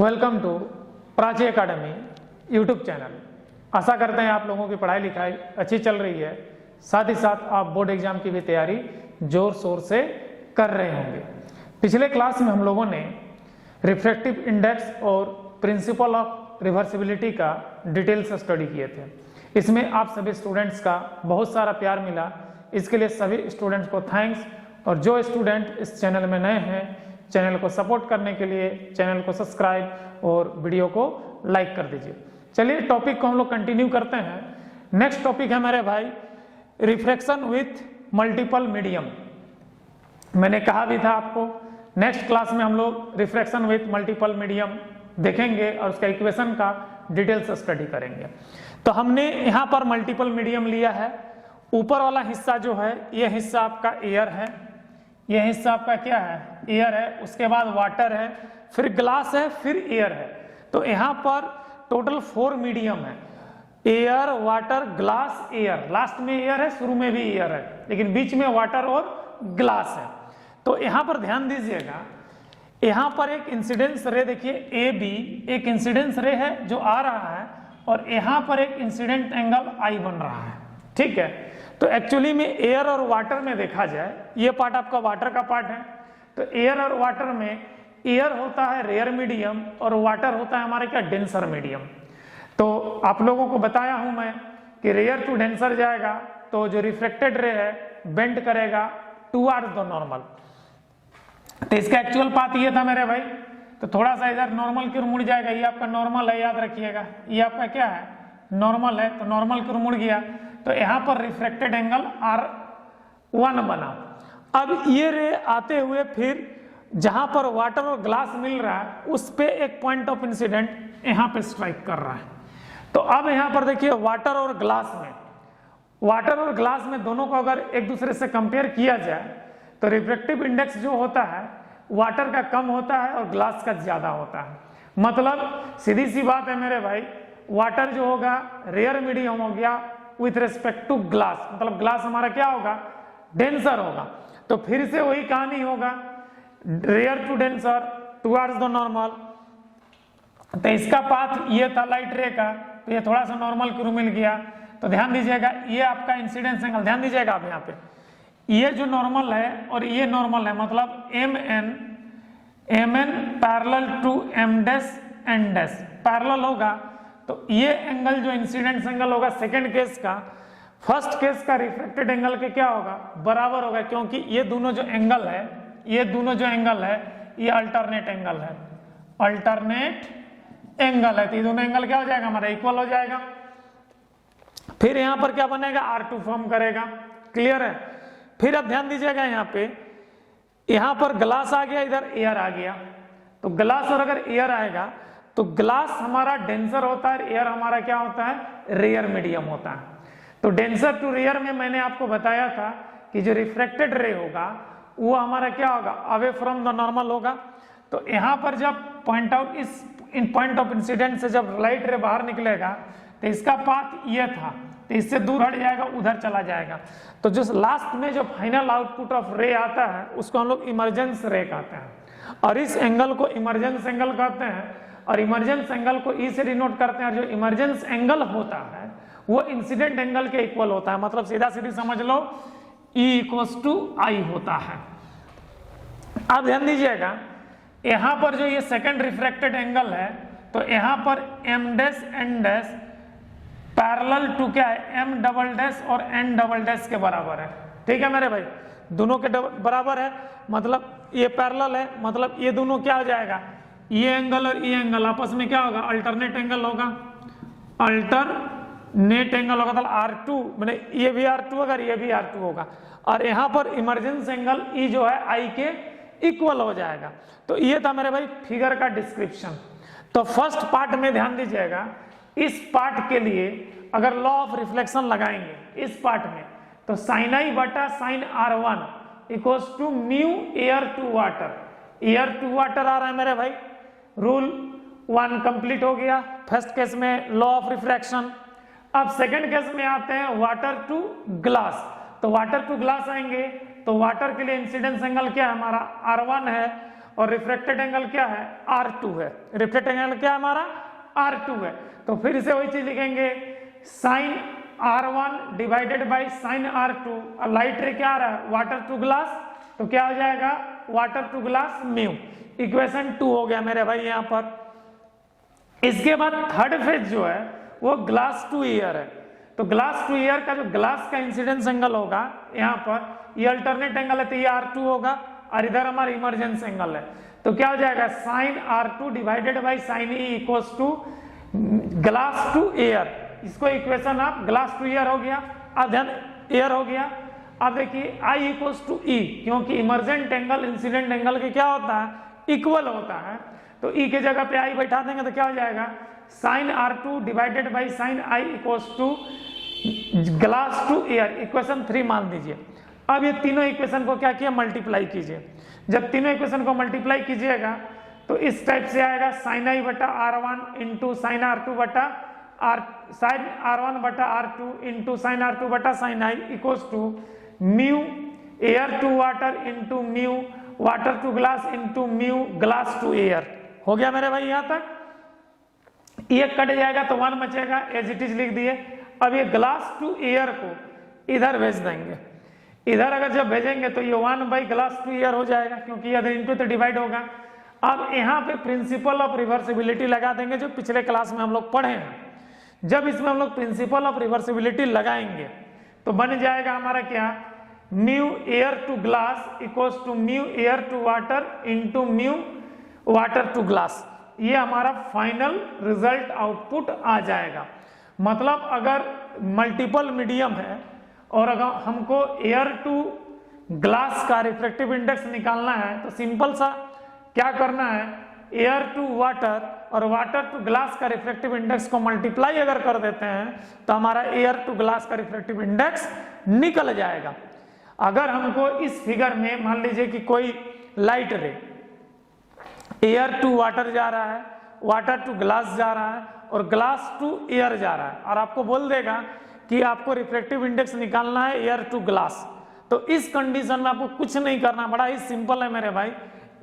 Welcome to Prachi academy YouTube channel. आशा करते हैं आप लोगों की पढ़ाई लिखाई अच्छी चल रही है, साथ ही साथ आप बोर्ड एग्जाम की भी तैयारी जोर शोर से कर रहे होंगे। पिछले क्लास में हम लोगों ने रिफ्रैक्टिव इंडेक्स और प्रिंसिपल ऑफ रिवर्सिबिलिटी का डिटेल से स्टडी किए थे। इसमें आप सभी स्टूडेंट्स का बहुत सारा प्यार मिला, इसके लिए सभी स्टूडेंट्स को थैंक्स। और जो स्टूडेंट इस चैनल में नए हैं, चैनल को सपोर्ट करने के लिए चैनल को सब्सक्राइब और वीडियो को लाइक कर दीजिए। चलिए टॉपिक को हम लोग कंटिन्यू करते हैं। नेक्स्ट टॉपिक है मेरे भाई रिफ्रैक्शन विथ मल्टीपल मीडियम। मैंने कहा भी था आपको नेक्स्ट क्लास में हम लोग रिफ्रैक्शन विथ मल्टीपल मीडियम देखेंगे और उसका इक्वेशन का डिटेल से स्टडी करेंगे। तो हमने यहाँ पर मल्टीपल मीडियम लिया है। ऊपर वाला हिस्सा जो है ये हिस्सा आपका एयर है, यह हिस्सा आपका क्या है, एयर है। उसके बाद वाटर है, फिर ग्लास है, फिर एयर है। तो यहाँ पर टोटल 4 मीडियम है, air, water, glass, air. Last में एयर है, शुरू में भी एयर है, लेकिन बीच में वाटर और ग्लास है। तो यहाँ पर ध्यान दीजिएगा, यहाँ पर एक इंसिडेंस रे देखिए ए बी, एक इंसिडेंस रे है जो आ रहा है और यहाँ पर एक इंसिडेंट एंगल आई बन रहा है, ठीक है। तो एक्चुअली में एयर और वाटर में देखा जाए, ये पार्ट आपका वाटर का पार्ट है। तो एयर और वाटर में एयर होता है रेयर मीडियम और वाटर होता है हमारे क्या, डेंसर मीडियम। तो आप लोगों को बताया हूं मैं कि रेयर टू डेंसर जाएगा तो जो रिफ्लेक्टेड रे है बेंड करेगा टुवर्ड्स द नॉर्मल। तो इसका एक्चुअल पाथ ये था मेरे भाई। तो थोड़ा सा इधर नॉर्मल की ओर मुड़ जाएगा, ये आपका नॉर्मल है, याद रखिएगा ये आपका क्या है, नॉर्मल है। तो नॉर्मल की ओर मुड़ गया तो यहाँ पर रिफ्लेक्टेड एंगल R1 बना। अब ये रे आते हुए फिर जहां पर वाटर और ग्लास मिल रहा है उस पे एक पॉइंट ऑफ इंसिडेंट यहाँ पे स्ट्राइक कर रहा है। तो अब यहाँ पर देखिए वाटर और ग्लास में दोनों को अगर एक दूसरे से कंपेयर किया जाए तो रिफ्रैक्टिव इंडेक्स जो होता है वाटर का कम होता है और ग्लास का ज्यादा होता है। मतलब सीधी सी बात है मेरे भाई, वाटर जो होगा रेयर मीडियम हो गया विथ रिस्पेक्ट टू ग्लास, मतलब ग्लास हमारा क्या होगा, डेंसर होगा। तो फिर से वही कहानी होगा, rare to denser towards the normal. तो इसका पाथ ये था लाइट रे का, तो ये थोड़ा सा नॉर्मल की ओर मिल गया। तो ध्यान दीजिएगा ये आपका इंसिडेंस एंगल, ध्यान दीजिएगा आप यहाँ पे, ये जो नॉर्मल है और ये नॉर्मल है, मतलब M N parallel to M dash N dash parallel होगा। तो ये एंगल जो इंसिडेंस एंगल होगा सेकंड केस का, फर्स्ट केस का रिफ्लेक्टेड एंगल के क्या होगा, बराबर होगा, क्योंकि ये दोनों जो एंगल है ये अल्टरनेट एंगल है, तो ये दोनों एंगल क्या हो जाएगा हमारा, इक्वल हो जाएगा। फिर यहां पर क्या बनेगा, R2 फॉर्म करेगा, क्लियर है। फिर अब ध्यान दीजिएगा यहाँ पे, यहां पर ग्लास आ गया, इधर एयर आ गया। तो ग्लास और अगर एयर आएगा तो ग्लास हमारा डेंसर होता है, एयर हमारा क्या होता है, रेयर मीडियम होता है। तो डेंसर टू रेयर में मैंने आपको बताया था कि जो रिफ्रैक्टेड रे होगा वो हमारा क्या होगा, अवे फ्रॉम द नॉर्मल होगा। तो यहाँ पर जब पॉइंट ऑफ इंसिडेंट से जब लाइट रे बाहर निकलेगा तो इसका पाथ ये था, तो इससे दूर हट जाएगा, उधर चला जाएगा। तो जो लास्ट में जो फाइनल आउटपुट ऑफ रे आता है उसको हम लोग इमर्जेंस रे कहते हैं, और इस एंगल को इमर्जेंस एंगल कहते हैं, और इमर्जेंस एंगल को ई से डिनोट करते हैं। और जो इमर्जेंस एंगल होता है वो इंसिडेंट एंगल के इक्वल होता है, मतलब सीधा सीधी समझ लो E = I होता है। अब ध्यान दीजिएगा यहां पर जो ये सेकंड रिफ्रैक्टेड एंगल है, तो यहां पर M dash N dash parallel to क्या है, M डबल डैश और N डबल डैश के बराबर है, ठीक है मेरे भाई, दोनों के बराबर है। मतलब ये पैरेलल है, मतलब ये दोनों क्या हो जाएगा, ये एंगल और ये एंगल आपस में क्या होगा, अल्टरनेट एंगल होगा, अल्टरनेट एंगल होगा। मतलब R2 मैंने ये भी R2 अगर ये भी R2 होगा, और यहाँ पर इमरजेंस एंगल E जो है I के इक्वल हो जाएगा। तो ये था मेरे भाई फिगर का डिस्क्रिप्शन। तो फर्स्ट पार्ट में ध्यान दीजिएगा, इस पार्ट के लिए अगर लॉ ऑफ रिफ्लेक्शन लगाएंगे इस पार्ट में, तो sin I बटा sin R1 equals to mu air to water. Air to water आ रहा है मेरे भाई, रूल 1 कंप्लीट हो गया फर्स्ट केस में, लॉ ऑफ रिफ्रैक्शन। अब सेकंड केस में आते हैं वाटर टू ग्लास। तो वाटर टू ग्लास आएंगे तो वाटर के लिए इंसिडेंस एंगल क्या है हमारा, R1 है, और रिफ्रैक्टेड एंगल क्या है, R2 है। रिफ्रैक्टेड एंगल क्या है हमारा, R2 है। तो फिर से वही चीज लिखेंगे, sign R1 divided by sign R2। और लाइट रे क्या आ रहा है, वाटर टू ग्लास, तो क्या हो जाएगा, water to glass mu. Equation 2 हो गया मेरे भाई यहाँ पर। इसके बाद थर्ड फेज जो है वो ग्लास टू ईयर है। तो ग्लास टू ईयर का जो ग्लास का इंसिडेंस एंगल होगा यहाँ पर, ये अल्टरनेट एंगल है तो ये R2 होगा, और इधर हमारा इमरजेंस एंगल है। तो क्या हो जाएगा, sine R2 divided by sine E equals to glass to air. इसको इक्वेशन आप ग्लास टू ईयर हो गया, अब ध्यान ईयर हो गया। अब देखिए I इक्वल्स टू E, क्योंकि इमरजेंट एंगल इंसिडेंट एंगल के क्या होता है, इक्वल होता है। तो E के जगह पे I बैठा देंगे तो क्या हो जाएगा, sine R2 divided by sine I equals to glass to air. Equation 3 मान दीजिए। अब ये तीनों इक्वेशन को क्या किया, मल्टीप्लाई कीजिए। जब तीनों इक्वेशन को मल्टीप्लाई कीजिएगा तो इस टाइप से आएगा, साइन I बटा R1 इंटू साइन R2 बटा साइन R1 बटा R2 इंटू साइन R2 बटा sine I equals to mu air to water into mu water to glass into mu glass to air. हो गया मेरे भाई यहाँ तक। ये कट जाएगा तो 1 बचेगा, एज इट इज लिख दिए। अब ये ग्लास टू एयर को इधर भेज देंगे। इधर अगर जब भेजेंगे तो ये 1 बाई ग्लास टू ईयर हो जाएगा, क्योंकि इधर इनटू तो डिवाइड होगा। अब यहाँ पे प्रिंसिपल ऑफ रिवर्सिबिलिटी लगा देंगे, जो पिछले क्लास में हम लोग पढ़े हैं। जब इसमें हम लोग प्रिंसिपल ऑफ रिवर्सिबिलिटी लगाएंगे तो बन जाएगा हमारा क्या, mu air to glass equals to mu air to water into mu water to glass. ये हमारा फाइनल रिजल्ट आउटपुट आ जाएगा। मतलब अगर मल्टीपल मीडियम है और अगर हमको एयर टू ग्लास का रिफ्रैक्टिव इंडेक्स निकालना है तो सिंपल सा क्या करना है, एयर टू वाटर और वाटर टू ग्लास का रिफ्रैक्टिव इंडेक्स को मल्टीप्लाई अगर कर देते हैं तो हमारा एयर टू ग्लास का रिफ्रैक्टिव इंडेक्स निकल जाएगा। अगर हमको इस फिगर में मान लीजिए कि कोई लाइट रे एयर टू वाटर जा रहा है, वाटर टू ग्लास जा रहा है और ग्लास टू एयर जा रहा है, और आपको बोल देगा कि आपको रिफ्रैक्टिव इंडेक्स निकालना है एयर टू ग्लास, तो इस कंडीशन में आपको कुछ नहीं करना, बड़ा ही सिंपल है मेरे भाई।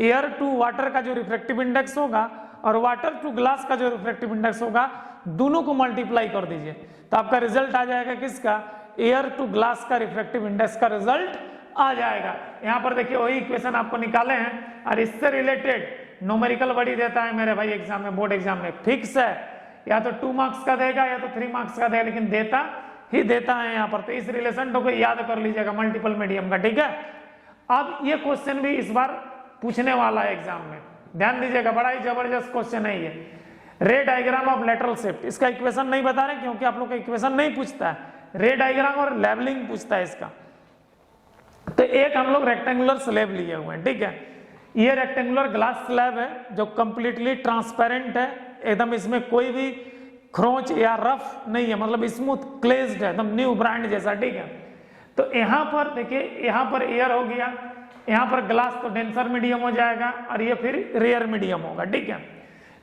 एयर टू वाटर का जो रिफ्रैक्टिव इंडेक्स होगा और वाटर टू ग्लास का जो रिफ्रैक्टिव इंडेक्स होगा, दोनों को मल्टीप्लाई कर दीजिए तो आपका रिजल्ट आ जाएगा किसका, एयर टू ग्लास का रिफ्रैक्टिव इंडेक्स का रिजल्ट आ जाएगा। यहाँ पर देखिए वही इक्वेशन आपको निकाले हैं, और इससे रिलेटेड न्यूमेरिकल बड़ी देता है मेरे भाई एग्जाम में, बोर्ड एग्जाम में फिक्स है, या तो 2 मार्क्स का देगा या तो 3 मार्क्स का देगा, लेकिन देता ही देता है यहाँ पर। तो इस रिलेशन को याद कर लीजिएगा मल्टीपल मीडियम का, ठीक है। अब ये क्वेश्चन भी इस बार पूछने वाला है एग्जाम में, ध्यान दीजिएगा, बड़ा ही जबरदस्त क्वेश्चन है ये। रे डायग्राम ऑफ लेटरल शिफ्ट, इसका इक्वेशन नहीं बता रहे क्योंकि आप लोग का इक्वेशन नहीं पूछता है, रे डायग्राम और लेवलिंग पूछता है इसका। तो एक हम लोग रेक्टेंगुलर स्लैब लिए हुए हैं, ठीक है। ये रेक्टेंगुलर ग्लास स्लैब है जो कंप्लीटली ट्रांसपेरेंट है, एकदम इसमें कोई भी खरोंच या रफ नहीं है, मतलब स्मूथ ग्लेज्ड है, एकदम न्यू ब्रांड जैसा, ठीक है। तो यहाँ पर देखिए, यहाँ पर एयर हो गया, यहाँ पर ग्लास तो डेंसर मीडियम हो जाएगा और ये फिर रेयर मीडियम होगा, ठीक है।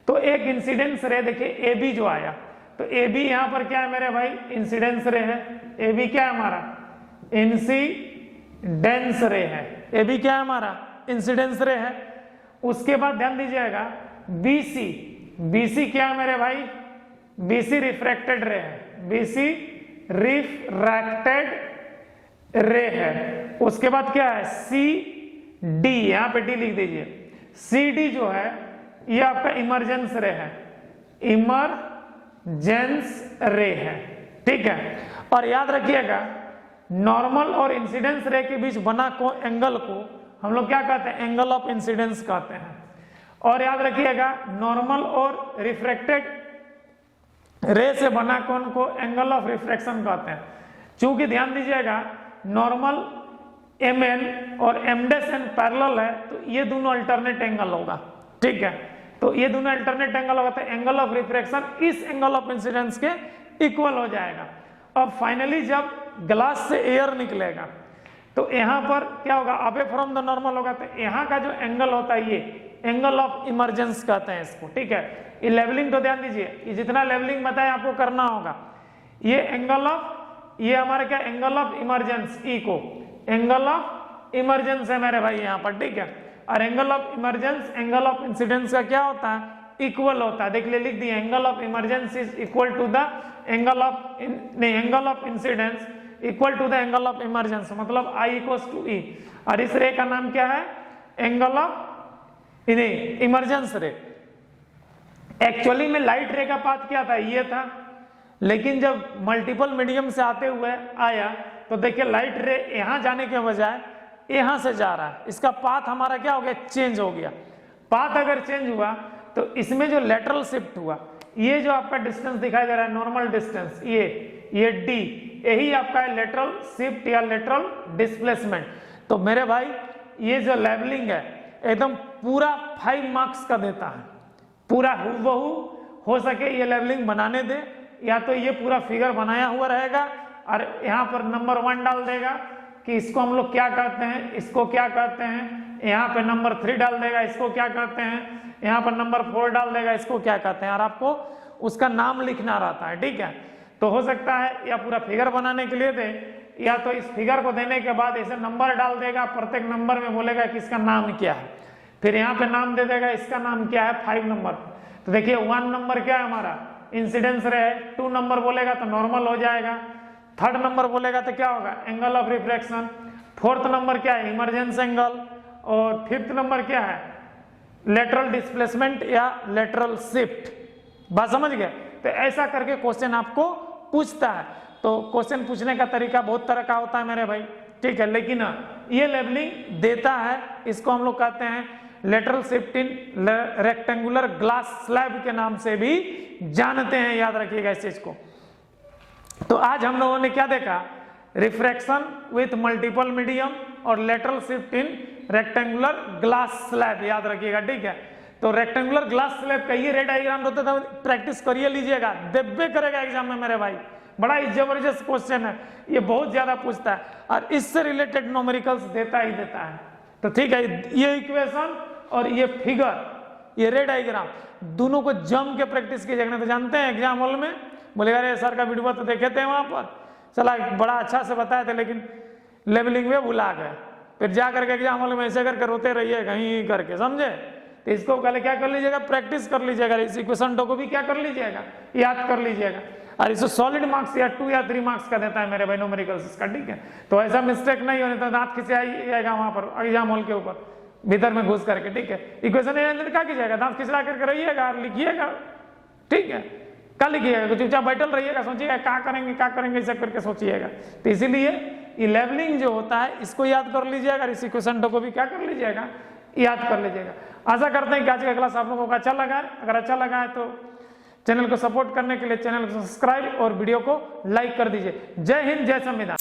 तो एक इंसिडेंस रे देखिए ए बी जो आया, तो ए बी यहाँ पर क्या है मेरे भाई, इंसिडेंस रे है। ए बी क्या है हमारा, इंसिडेंस रे है। ए बी क्या है हमारा, इंसिडेंस रे है। उसके बाद ध्यान दीजिएगा बी सी, बी सी क्या है मेरे भाई, बी सी रिफ्रैक्टेड रे है, बी सी रिफ्रैक्टेड रे है। उसके बाद क्या है, सी डी, यहां पे डी लिख दीजिए। सी डी जो है ये आपका इमरजेंस रे है, इमरजेंस रे है, ठीक है। और याद रखिएगा नॉर्मल और इंसिडेंस रे के बीच बना को एंगल को हम लोग क्या कहते हैं, एंगल ऑफ इंसिडेंस कहते हैं। और याद रखिएगा नॉर्मल और रिफ्रैक्टेड रे से बना कोण को एंगल ऑफ रिफ्रैक्शन कहते हैं। चूंकि ध्यान दीजिएगा नॉर्मल MN और MDes एंड पैरेलल है, तो ये दोनों अल्टरनेट एंगल होगा, ठीक है। तो ये दोनों अल्टरनेट एंगल होगा, तो एंगल ऑफ रिफ्रैक्शन इस एंगल ऑफ इंसिडेंस के इक्वल हो जाएगा। अब फाइनली जब ग्लास से एयर निकलेगा तो यहाँ पर क्या होगा, अवे फ्रॉम द नॉर्मल होगा, तो यहाँ का जो एंगल होता है ये एंगल ऑफ इमरजेंस कहते हैं इसको, ठीक है। ये लेवलिंग तो ध्यान दीजिए, ये जितना लेवलिंग बताया आपको करना होगा। ये एंगल ऑफ, ये हमारा क्या, एंगल ऑफ इमरजेंस, ई को एंगल ऑफ इमरजेंस है मेरे भाई यहाँ पर, ठीक है। और angle of emergence angle of incidence का क्या होता है, इक्वल होता है। देख ले, लिख दिया, angle of emergence is equal to the angle of angle of incidence equal to the angle of emergence, मतलब I इक्वल्स टू E। और इस रे का नाम क्या है, angle of emergence ray. Actually में लाइट रे का पाथ क्या था, ये था, लेकिन जब मल्टीपल मीडियम से आते हुए आया तो देखिए लाइट रे यहां जाने के बजाय यहां से जा रहा है, इसका पाथ हमारा क्या हो गया, चेंज हो गया। पाथ अगर चेंज हुआ तो इसमें जो लेटरल शिफ्ट हुआ, ये जो आपका डिस्टेंस दिखाई दे रहा है नॉर्मल डिस्टेंस, ये डी, यही आपका है लेटरल शिफ्ट या लेटरल डिस्प्लेसमेंट। तो मेरे भाई ये जो लेवलिंग है एकदम पूरा 5 मार्क्स का देता है, पूरा हूबहू हो सके ये लेवलिंग बनाने दे, या तो ये पूरा फिगर बनाया हुआ रहेगा और यहाँ पर नंबर 1 डाल देगा कि इसको हम लोग क्या कहते हैं, इसको क्या कहते हैं, यहाँ पे नंबर 3 डाल देगा, इसको क्या कहते हैं, यहाँ पर नंबर 4 डाल देगा, इसको क्या कहते हैं, और आपको उसका नाम लिखना रहता है, ठीक है। तो हो सकता है या पूरा फिगर बनाने के लिए दे, या तो इस फिगर को देने के बाद ऐसे नंबर डाल देगा, प्रत्येक नंबर में बोलेगा कि इसका नाम क्या है, फिर यहाँ पे नाम दे देगा, इसका नाम क्या है 5 नंबर। तो देखिए 1 नंबर क्या है हमारा, इंसिडेंस रे, 2 नंबर बोलेगा तो नॉर्मल हो जाएगा, 3rd नंबर बोलेगा तो क्या होगा, angle of refraction, 4th number क्या है, इमरजेंस एंगल, और 5th नंबर क्या है, लेटरल डिस्प्लेसमेंट या लेटरल शिफ्ट। बात समझ गए। तो ऐसा करके क्वेश्चन आपको पूछता है। तो क्वेश्चन पूछने का तरीका बहुत तरह का होता है मेरे भाई, ठीक है, लेकिन ये लेवलिंग देता है, इसको हम लोग कहते हैं lateral shift in rectangular glass slab के नाम से भी जानते हैं, याद रखिएगा इस चीज को। तो आज हम लोगों ने क्या देखा, रिफ्रैक्शन विथ मल्टीपल मीडियम और lateral shift in rectangular glass slab, याद रखिएगा, ठीक है। तो रेक्टेंगुलर ग्लास स्लैब का ये रे डायग्राम होता था, प्रैक्टिस करिए लीजिएगा, देबे करेगा एग्जाम में मेरे भाई, बड़ा ही जबरदस्त क्वेश्चन है, ये बहुत ज्यादा पूछता है और इससे रिलेटेड न्यूमेरिकल्स देता ही देता है। तो ठीक है, ये इक्वेशन और ये फिगर, ये रे डायग्राम दोनों को जम के प्रैक्टिस कीजिएगा। तो जानते हैं एग्जाम हॉल में बोलेगा अरे सर का वीडियो तो देखे थे वहां पर, चला बड़ा अच्छा से बताए थे लेकिन लेवलिंग में भुला गए, फिर जा करके एग्जाम हॉल में ऐसे करके रोते रहिए कहीं करके, समझे। तो इसको पहले क्या कर लीजिएगा, प्रैक्टिस कर लीजिएगा, इस इक्वेशन को भी क्या कर लीजिएगा, याद कर लीजिएगा। और इसको सॉलिड मार्क्स या 2 या 3 मार्क्स का देता है मेरे भाई न्यूमेरिकल्स इसका, ठीक है। तो ऐसा मिस्टेक नहीं होने तो दांत खिंचाइएगा वहां पर एग्जाम हॉल के ऊपर भीतर में घुस करके, ठीक है। इक्वेशन क्या कीजिएगा, दांत खिंचला करके रहिएगा और लिखिएगा, ठीक है। क्या लिखिएगा, चुपचाप बैठल रहिएगा, सोचिएगा क्या करेंगे ऐसा करके सोचिएगा। तो इसीलिए ये लेवलिंग जो होता है इसको याद कर लीजिएगा, इस इक्वेशन को भी क्या कर लीजिएगा, याद कर लीजिएगा। आशा करते हैं कि आज का क्लास आप लोगों को अच्छा लगा है। अगर अच्छा लगा है तो चैनल को सपोर्ट करने के लिए चैनल को सब्सक्राइब और वीडियो को लाइक कर दीजिए। जय हिंद, जय संविधान।